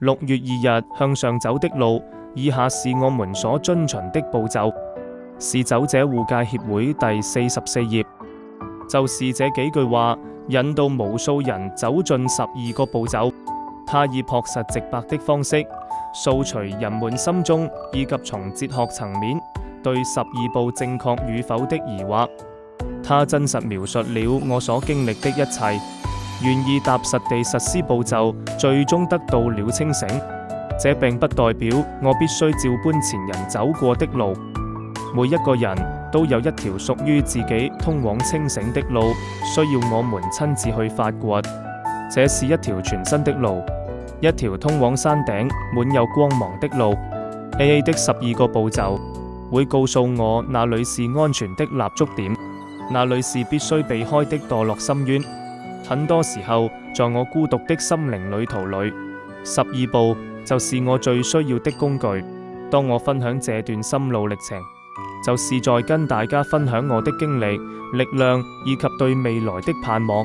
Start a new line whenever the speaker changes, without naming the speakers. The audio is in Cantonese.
6月2日向上走的路，以下是我們所遵循的步驟，是走者護戒協會第44頁。就是這幾句話引導無數人走進12個步驟。他以樸實直白的方式掃除人們心中以及從哲學層面對12步正確與否的疑惑。他真實描述了我所經歷的一切，願意踏實地實施步驟，最終得到了清醒。這並不代表我必須照搬前人走過的路。每一個人都有一條屬於自己通往清醒的路，需要我們親自去發掘。這是一條全新的路，一條通往山頂滿有光芒的路。AA 的12個步驟會告訴我哪裡是安全的立足點，哪裡是必須避開的墮落深淵。很多時候，在我孤獨的心靈旅途裡，12步就是我最需要的工具。當我分享這段心路歷程，就是在跟大家分享我的經歷、力量以及對未來的盼望。